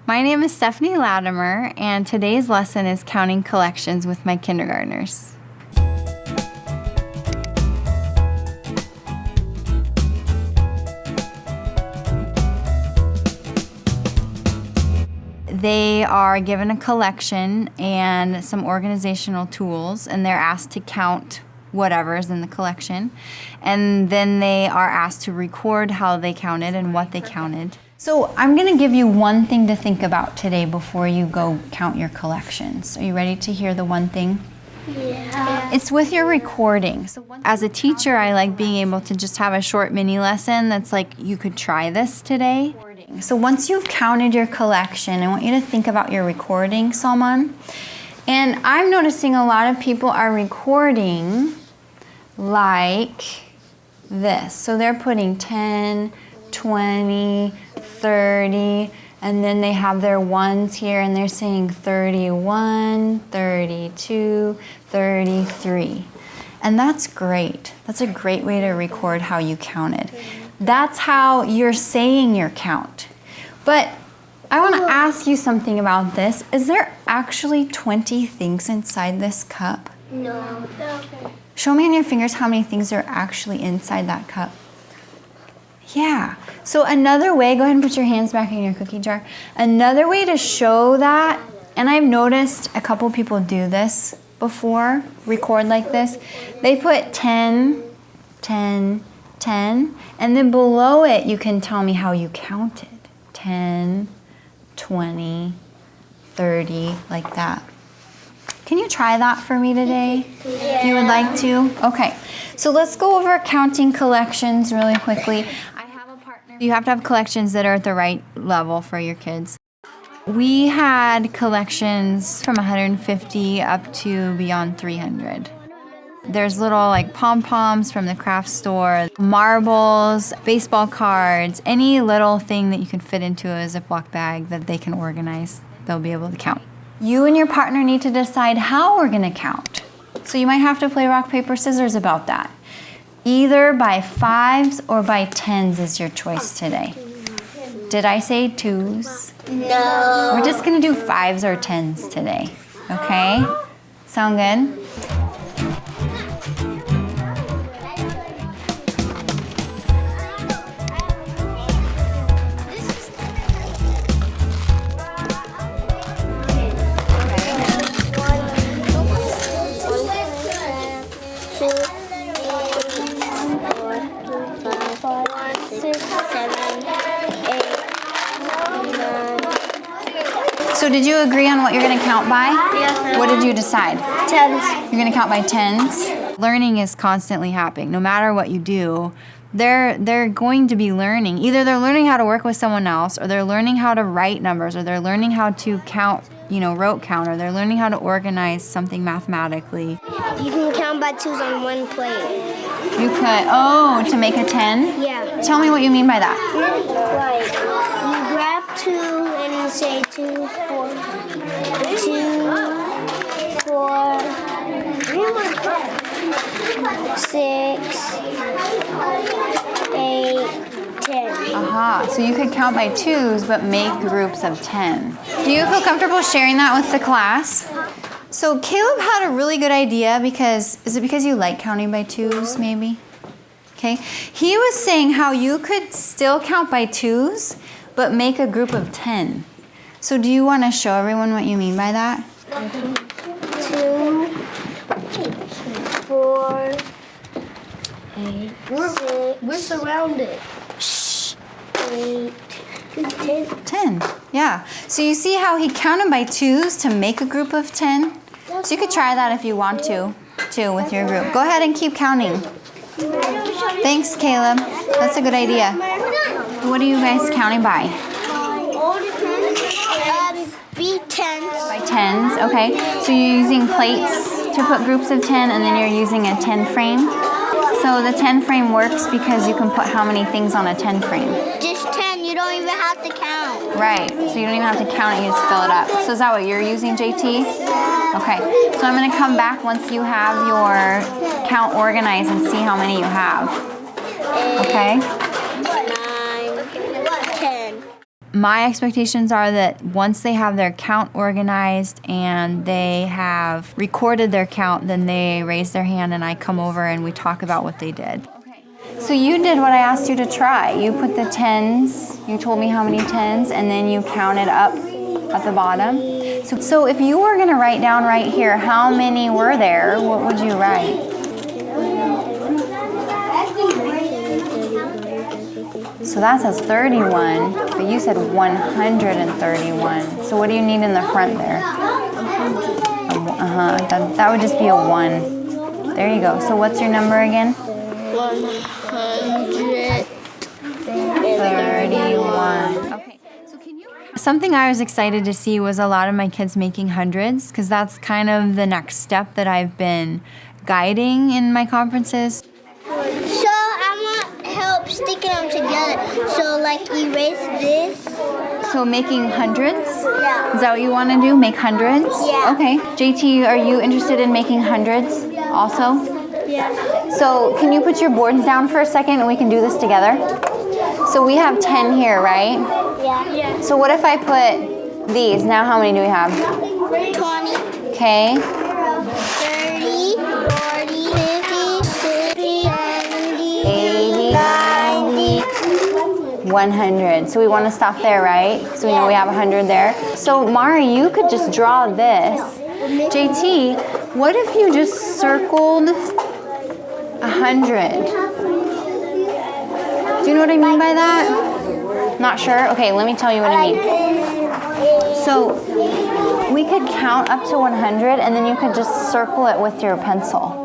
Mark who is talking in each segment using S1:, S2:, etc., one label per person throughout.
S1: My name is Stephanie Latimer, and today's lesson is counting collections with my kindergartners. They are given a collection and some organizational tools, and they're asked to count whatever's in the collection. And then they are asked to record how they counted and what they counted. So I'm going to give you one thing to think about today before you go count your collections. Are you ready to hear the one thing?
S2: Yeah.
S1: It's with your recording. So as a teacher, I like being able to just have a short mini lesson that's like, you could try this today. So once you've counted your collection, I want you to think about your recording, Salman. And I'm noticing a lot of people are recording like this. So they're putting 10, 20, 30, and then they have their ones here and they're saying 31, 32, 33. And that's great. That's a great way to record how you counted. That's how you're saying your count. But I want to ask you something about this. Is there actually 20 things inside this cup?
S2: No.
S1: Show me on your fingers how many things are actually inside that cup. Yeah. So another way, go ahead and put your hands back in your cookie jar. Another way to show that, and I've noticed a couple people do this before, record like this. They put 10, 10, 10, and then below it you can tell me how you counted. 10, 20, 30, like that. Can you try that for me today?
S2: Yeah.
S1: If you would like to? Okay, so let's go over counting collections really quickly. I have a partner. You have to have collections that are at the right level for your kids. We had collections from 150 up to beyond 300. There's little like pom-poms from the craft store, marbles, baseball cards, any little thing that you can fit into a Ziploc bag that they can organize, they'll be able to count. You and your partner need to decide how we're gonna count. So you might have to play rock, paper, scissors about that. Either by 5s or by 10s is your choice today. Did I say 2s?
S2: No.
S1: We're just gonna do 5s or 10s today, okay? Sound good? So did you agree on what you're going to count by?
S2: Yes.
S1: What did you decide?
S2: 10s.
S1: You're going to count by 10s? Learning is constantly happening. No matter what you do, they're going to be learning. Either they're learning how to work with someone else, or they're learning how to write numbers, or they're learning how to count, rote count, or they're learning how to organize something mathematically.
S2: You can count by 2s on one plate.
S1: You could, to make a 10?
S2: Yeah.
S1: Tell me what you mean by that.
S2: Like, you grab 2 and you say 2, 4, 6, 8, 10.
S1: Aha, so you could count by 2s, but make groups of 10. Do you feel comfortable sharing that with the class? So Caleb had a really good idea is it because you like counting by 2s maybe? Okay, he was saying how you could still count by 2s, but make a group of 10. So do you want to show everyone what you mean by that?
S2: 2, 4, 8, 6. We're surrounded. 8, 10.
S1: 10, yeah. So you see how he counted by 2s to make a group of 10? So you could try that if you want to, too, with your group. Go ahead and keep counting. Thanks, Caleb. That's a good idea. What are you guys counting by?
S2: Be 10s.
S1: By 10s, okay. So you're using plates to put groups of 10, and then you're using a 10 frame. So the 10 frame works because you can put how many things on a 10 frame?
S2: Just 10. You don't even have to count.
S1: Right. So you don't even have to count it, you just fill it up. So is that what you're using, JT? Okay. So I'm going to come back once you have your count organized and see how many you have. Okay?
S2: 9, 10.
S1: my expectations are that once they have their count organized and they have recorded their count, then they raise their hand and I come over and we talk about what they did. So you did what I asked you to try. You put the tens, you told me how many tens, and then you counted up at the bottom. So if you were gonna write down right here how many were there, what would you write? So that says 31, but you said 131. So what do you need in the front there? That would just be a 1. There you go. So what's your number again? 131. Okay. So something I was excited to see was a lot of my kids making hundreds, because that's kind of the next step that I've been guiding in my conferences.
S2: So I'm gonna help sticking them together. So like erase this.
S1: So making hundreds?
S2: Yeah.
S1: Is that what you want to do? Make hundreds?
S2: Yeah.
S1: Okay. JT, are you interested in making hundreds also?
S2: Yeah.
S1: So can you put your boards down for a second and we can do this together? So we have 10 here, right?
S2: Yeah.
S1: So what if I put these? Now how many do we have?
S2: 20,
S1: Okay.
S2: 30, 40, 50, 60, 70,
S1: 80,
S2: 90.
S1: 100. So we want to stop there, right? So we know we have 100 there. So Mari, you could just draw this. JT, what if you just circled 100? Do you know what I mean by that? Not sure? Okay, let me tell you what I mean. So we could count up to 100 and then you could just circle it with your pencil.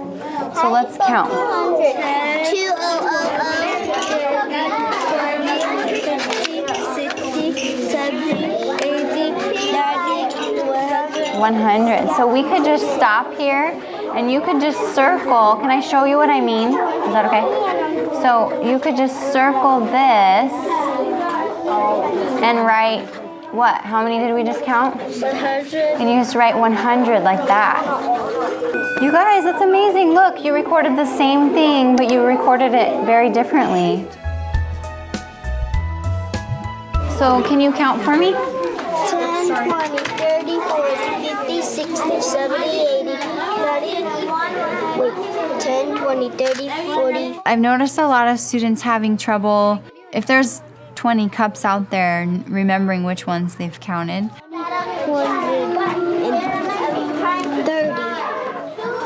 S1: So let's count. 100. So we could just stop here and you could just circle. Can I show you what I mean? Is that okay? So you could just circle this and write what? How many did we just count?
S2: 100.
S1: And you just write 100 like that. You guys, that's amazing. Look, you recorded the same thing, but you recorded it very differently. So can you count for me?
S2: 10, 20, 30, 40, 50, 60, 70, 80, 90, wait, 10, 20, 30, 40.
S1: I've noticed a lot of students having trouble, if there's 20 cups out there, remembering which ones they've counted.
S2: 130.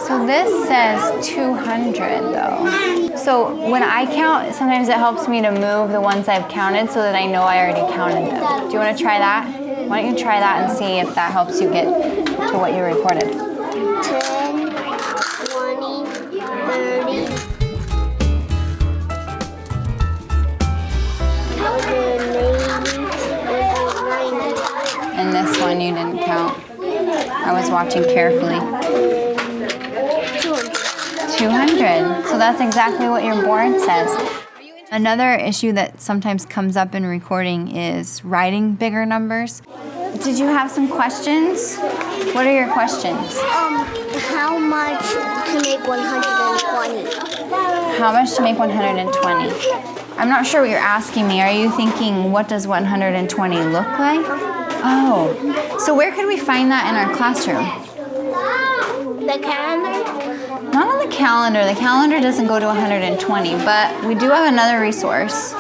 S1: So this says 200 though. So when I count, sometimes it helps me to move the ones I've counted so that I know I already counted them. Do you want to try that? Why don't you try that and see if that helps you get to what you recorded?
S2: 10, 20, 30.
S1: And this one you didn't count. I was watching carefully. 200. So that's exactly what your board says. Another issue that sometimes comes up in recording is writing bigger numbers. Did you have some questions? What are your questions?
S2: How much to make 120?
S1: How much to make 120? I'm not sure what you're asking me. Are you thinking, what does 120 look like? Oh, so where could we find that in our classroom?
S2: The calendar?
S1: Not on the calendar. The calendar doesn't go to 120, but we do have another resource.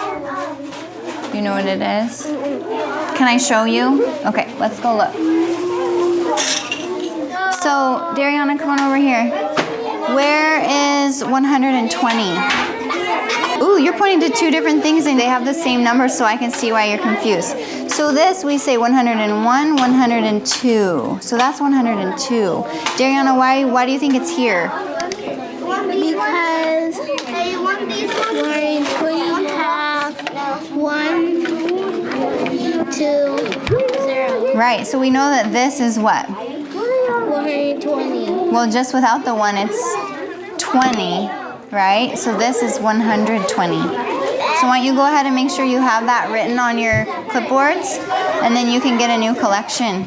S1: You know what it is? Can I show you? Okay, let's go look. So, Dariana, come on over here. Where is 120? Ooh, you're pointing to two different things and they have the same number, so I can see why you're confused. So this, we say 101, 102. So that's 102. Dariana, why do you think it's here?
S2: Because we have 1, 2, 0.
S1: Right, so we know that this is what?
S2: 120.
S1: Well, just without the 1, it's 20, right? So this is 120. So why don't you go ahead and make sure you have that written on your clipboards, and then you can get a new collection.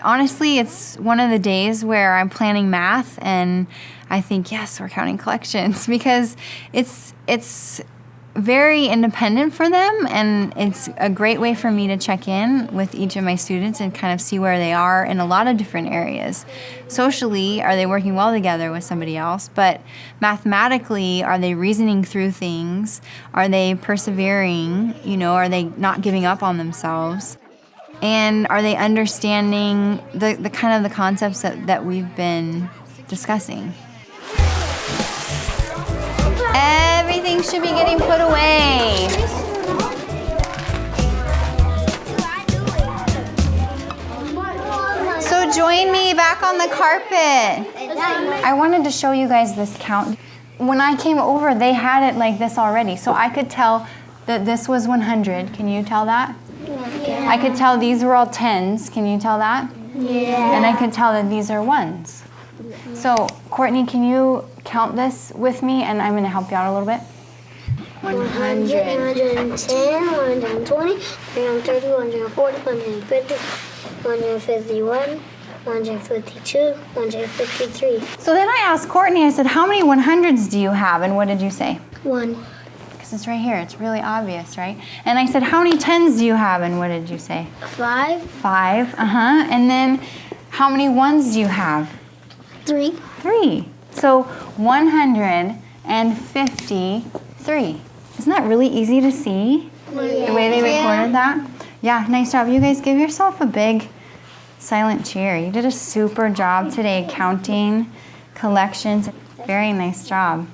S1: Honestly, it's one of the days where I'm planning math and I think, yes, we're counting collections, because it's very independent for them, and it's a great way for me to check in with each of my students and kind of see where they are in a lot of different areas. Socially, are they working well together with somebody else? But mathematically, are they reasoning through things? Are they persevering? Are they not giving up on themselves? And are they understanding the kind of the concepts that we've been discussing? Everything should be getting put away. So join me back on the carpet. I wanted to show you guys this count. When I came over, they had it like this already. So I could tell that this was 100. Can you tell that?
S2: Yeah.
S1: I could tell these were all 10s. Can you tell that?
S2: Yeah.
S1: And I could tell that these are 1s. So, Courtney, can you count this with me? And I'm going to help you out a little bit.
S2: 100, 110, 120, 130, 140, 150, 151, 152, 153.
S1: So then I asked Courtney, I said, how many 100s do you have? And what did you say?
S2: 1.
S1: Because it's right here. It's really obvious, right? And I said, how many 10s do you have? And what did you say?
S2: 5.
S1: 5. And then how many 1s do you have?
S2: 3.
S1: 3. So 153. Isn't that really easy to see? The way they recorded that? Yeah, nice job. You guys give yourself a big silent cheer. You did a super job today counting collections. Very nice job.